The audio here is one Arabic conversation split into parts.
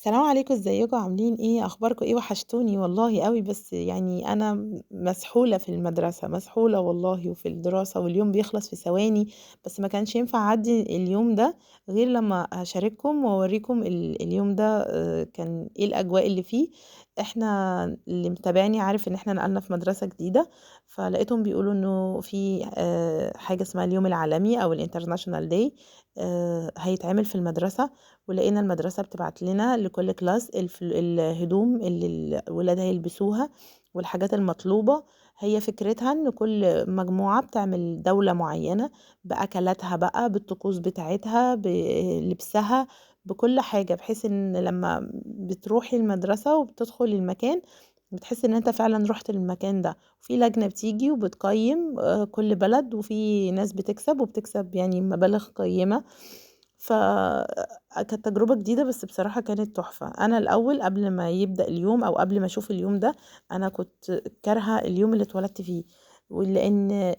السلام عليكم، ازيكم عاملين ايه؟ اخباركم ايه؟ وحشتوني والله قوي. بس يعني انا مسحولة في المدرسة، مسحولة والله، وفي الدراسة، واليوم بيخلص في ثواني. بس ما كانش ينفع اعدي اليوم ده غير لما هشارككم واوريكم اليوم ده كان ايه الاجواء اللي فيه. احنا اللي متابعني عارف ان احنا نقلنا في مدرسة جديدة، فلقيتهم بيقولوا انه في حاجة اسمها اليوم العالمي او الانترناشونال داي هيتعمل في المدرسة. ولقينا المدرسة بتبعت لنا لكل كلاس الهدوم اللي الولاد هيلبسوها والحاجات المطلوبة. هي فكرتها ان كل مجموعة بتعمل دولة معينة بأكلاتها بقى، بالطقوس بتاعتها، بلبسها، بكل حاجة، بحيث ان لما بتروحي المدرسة وبتدخل المكان بتحس ان انت فعلا رحت للمكان ده. في لجنة بتيجي وبتقيم كل بلد، وفي ناس بتكسب وبتكسب يعني مبالغ قيمة. فكانت تجربة جديدة، بس بصراحة كانت تحفة. أنا الأول قبل ما يبدأ اليوم أو قبل ما أشوف اليوم ده أنا كنت كارهة اليوم اللي اتولدت فيه، ولأن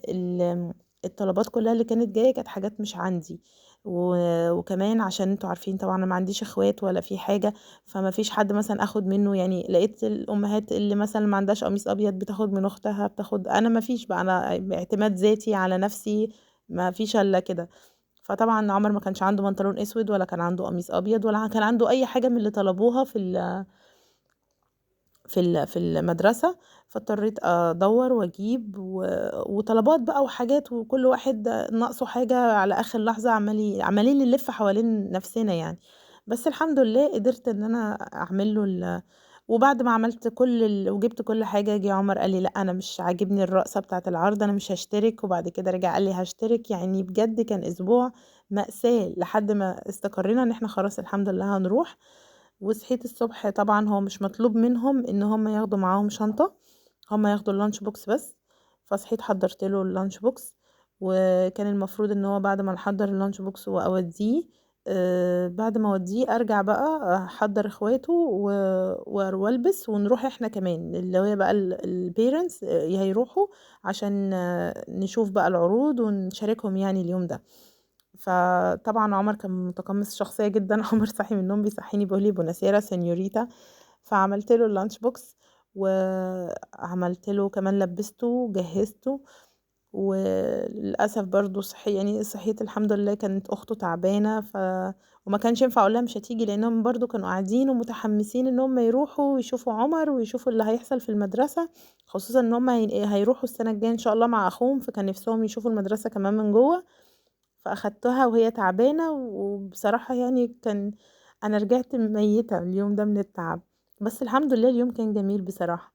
الطلبات كلها اللي كانت جاية كانت حاجات مش عندي. وكمان عشان انتوا عارفين طبعا انا ما عنديش اخوات ولا في حاجة، فما فيش حد مثلا اخد منه. يعني لقيت الامهات اللي مثلا ما عندهاش قميص ابيض بتاخد من اختها، بتاخد، انا ما فيش بقى، انا اعتماد ذاتي على نفسي، ما فيش الا كده. فطبعا عمر ما كانش عنده بنطلون اسود، ولا كان عنده قميص ابيض، ولا كان عنده اي حاجه من اللي طلبوها في المدرسه. فاضطريت ادور واجيب وطلبات بقى وحاجات، وكل واحد ناقصه حاجه على اخر لحظه، عمالين نلف حوالين نفسنا يعني. بس الحمد لله قدرت ان انا اعمل له. وبعد ما عملت وجبت كل حاجة، جه عمر قال لي لا انا مش عاجبني الرقصة بتاعة العرض، انا مش هشترك. وبعد كده رجع قال لي هشترك. يعني بجد كان اسبوع مأساة لحد ما استقرينا ان احنا خلاص الحمد لله هنروح. وصحيت الصبح، طبعا هو مش مطلوب منهم ان هم ياخدوا معاهم شنطة، هم ياخدوا اللانش بوكس بس. فصحيت حضرت له اللانش بوكس، وكان المفروض ان هو بعد ما نحضر اللانش بوكس واوديه، بعد ما اوديه ارجع بقى احضر اخواته والبس ونروح احنا كمان، اللي هي بقى البيرنتس هيروحوا عشان نشوف بقى العروض ونشاركهم يعني اليوم ده. فطبعا عمر كان متقمص شخصية جدا. عمر صحي من النوم بيصحيني بيقول لي بوناسيرا سينيوريتا. فعملت له اللانش بوكس، وعملت له كمان لبسته وجهزته. وللاسف برضو يعني صحيت الحمد لله كانت اخته تعبانه، وما كانش ينفع اقول لها مش هتيجي، لانهم برضو كانوا قاعدين ومتحمسين ان هم يروحوا ويشوفوا عمر ويشوفوا اللي هيحصل في المدرسه. خصوصا ان هم هيروحوا السنه الجايه ان شاء الله مع اخوهم، فكان نفسهم يشوفوا المدرسه كمان من جوه. فاخدتها وهي تعبانه، وبصراحه يعني انا رجعت ميته اليوم ده من التعب. بس الحمد لله اليوم كان جميل بصراحه،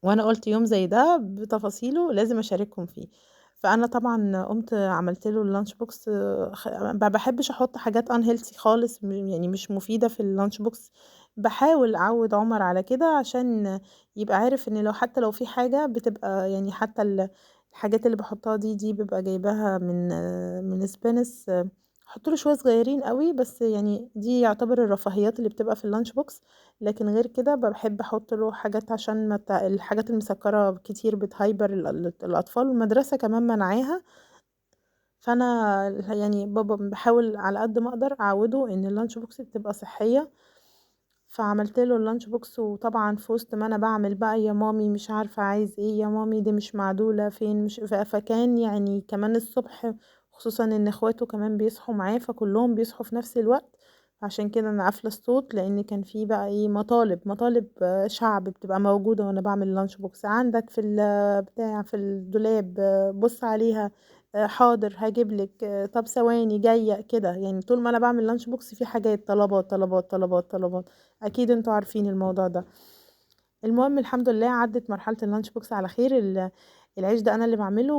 وانا قلت يوم زي ده بتفاصيله لازم اشاركهم فيه. فانا طبعا قمت عملت له اللانش بوكس. ما بحبش احط حاجات ان هيلثي خالص، يعني مش مفيده في اللانش بوكس. بحاول اعود عمر على كده عشان يبقى عارف ان حتى لو في حاجه بتبقى يعني، حتى الحاجات اللي بحطها دي بيبقى جايباها من سبينس. احط له شويه صغيرين قوي، بس يعني دي يعتبر الرفاهيات اللي بتبقى في اللانش بوكس. لكن غير كده بحب احط له حاجات عشان ما الحاجات المسكرة كتير بتهيبر الاطفال، والمدرسة كمان منعاها. فانا يعني بابا بحاول على قد ما اقدر اعوده ان اللانش بوكس بتبقى صحية. فعملت له اللانش بوكس، وطبعا في وسط ما انا بعمل بقى يا مامي مش عارفة عايز ايه، يا مامي دي مش معدولة فين، مش فكان يعني كمان الصبح، خصوصا ان اخواته كمان بيصحوا معاه، فكلهم بيصحوا في نفس الوقت. عشان كده انا قافله الصوت، لان كان في بقى ايه مطالب شعب بتبقى موجوده وانا بعمل اللانش بوكس. عندك في بتاع في الدولاب، بص عليها، حاضر هجيبلك، طب ثواني جايه كده. يعني طول ما انا بعمل لانش بوكس في حاجات، طلبات طلبات طلبات طلبات. اكيد انتوا عارفين الموضوع ده. المهم الحمد لله عدت مرحله اللانش بوكس على خير. العيش ده انا اللي بعمله،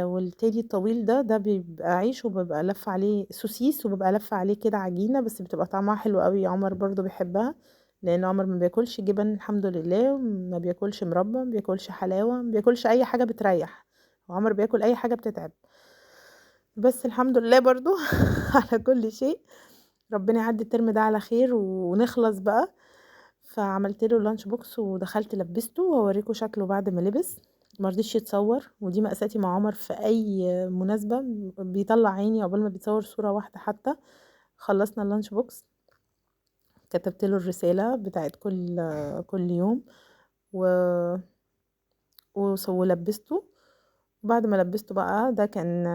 والتاني الطويل ده بيبقى عيش، وببقى لفه عليه سوسيس، وببقى لفه عليه كده عجينه، بس بتبقى طعمها حلو قوي. عمر برضو بيحبها، لان عمر ما بياكلش جبن الحمد لله، ما بياكلش مربى، ما بياكلش حلاوه، ما بياكلش اي حاجه بتريح. وعمر بياكل اي حاجه بتتعب. بس الحمد لله برضو على كل شيء. ربنا يعدي الترم ده على خير ونخلص بقى. فعملت له اللانش بوكس ودخلت لبسته، وهوريكم شكله بعد ما لبس. مرضيش يتصور، ودي مأساتي مع عمر في اي مناسبة، بيطلع عيني عقبال ما بيتصور صورة واحدة حتى. خلصنا اللانش بوكس، كتبت له الرسالة بتاعة كل يوم و ولبسته. وبعد ما لبسته بقى ده كان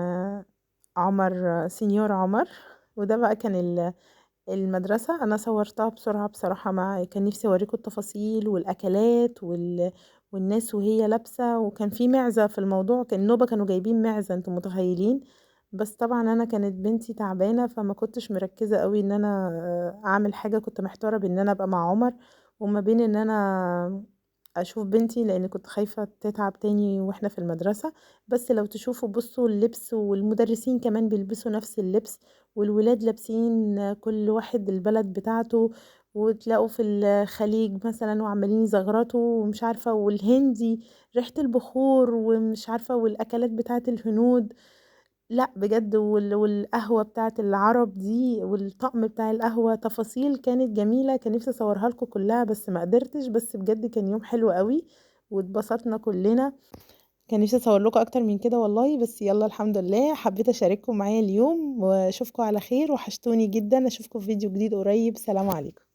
عمر، سينيور عمر. وده بقى كان المدرسة. أنا صورتها بسرعة بصراحة، مع كان نفسي أوريكم التفاصيل والأكلات والناس وهي لابسة، وكان في معزة في الموضوع، كان نوبة كانوا جايبين معزة، انتم متخيلين؟ بس طبعا أنا كانت بنتي تعبانة، فما كنتش مركزة قوي ان أنا أعمل حاجة. كنت محتارة بان أنا أبقى مع عمر وما بين ان أنا أشوف بنتي، لأن كنت خايفة تتعب تاني واحنا في المدرسة. بس لو تشوفوا بصوا اللبس، والمدرسين كمان بيلبسوا نفس اللبس، والولاد لابسين كل واحد البلد بتاعته، وتلاقوا في الخليج مثلا وعمالين يزغرطوا ومش عارفة، والهندي ريحة البخور ومش عارفة، والأكلات بتاعة الهنود. لا بجد، والقهوة بتاعة العرب دي، والطقم بتاع القهوة، تفاصيل كانت جميلة. كان نفسي اصورها لكم كلها بس ما قدرتش. بس بجد كان يوم حلو قوي واتبسطنا كلنا. كان نفسي اصور لكم اكتر من كده والله، بس يلا الحمد لله حبيت اشارككم معايا اليوم، واشوفكم على خير. وحشتوني جدا، اشوفكم في فيديو جديد قريب. سلام عليكم.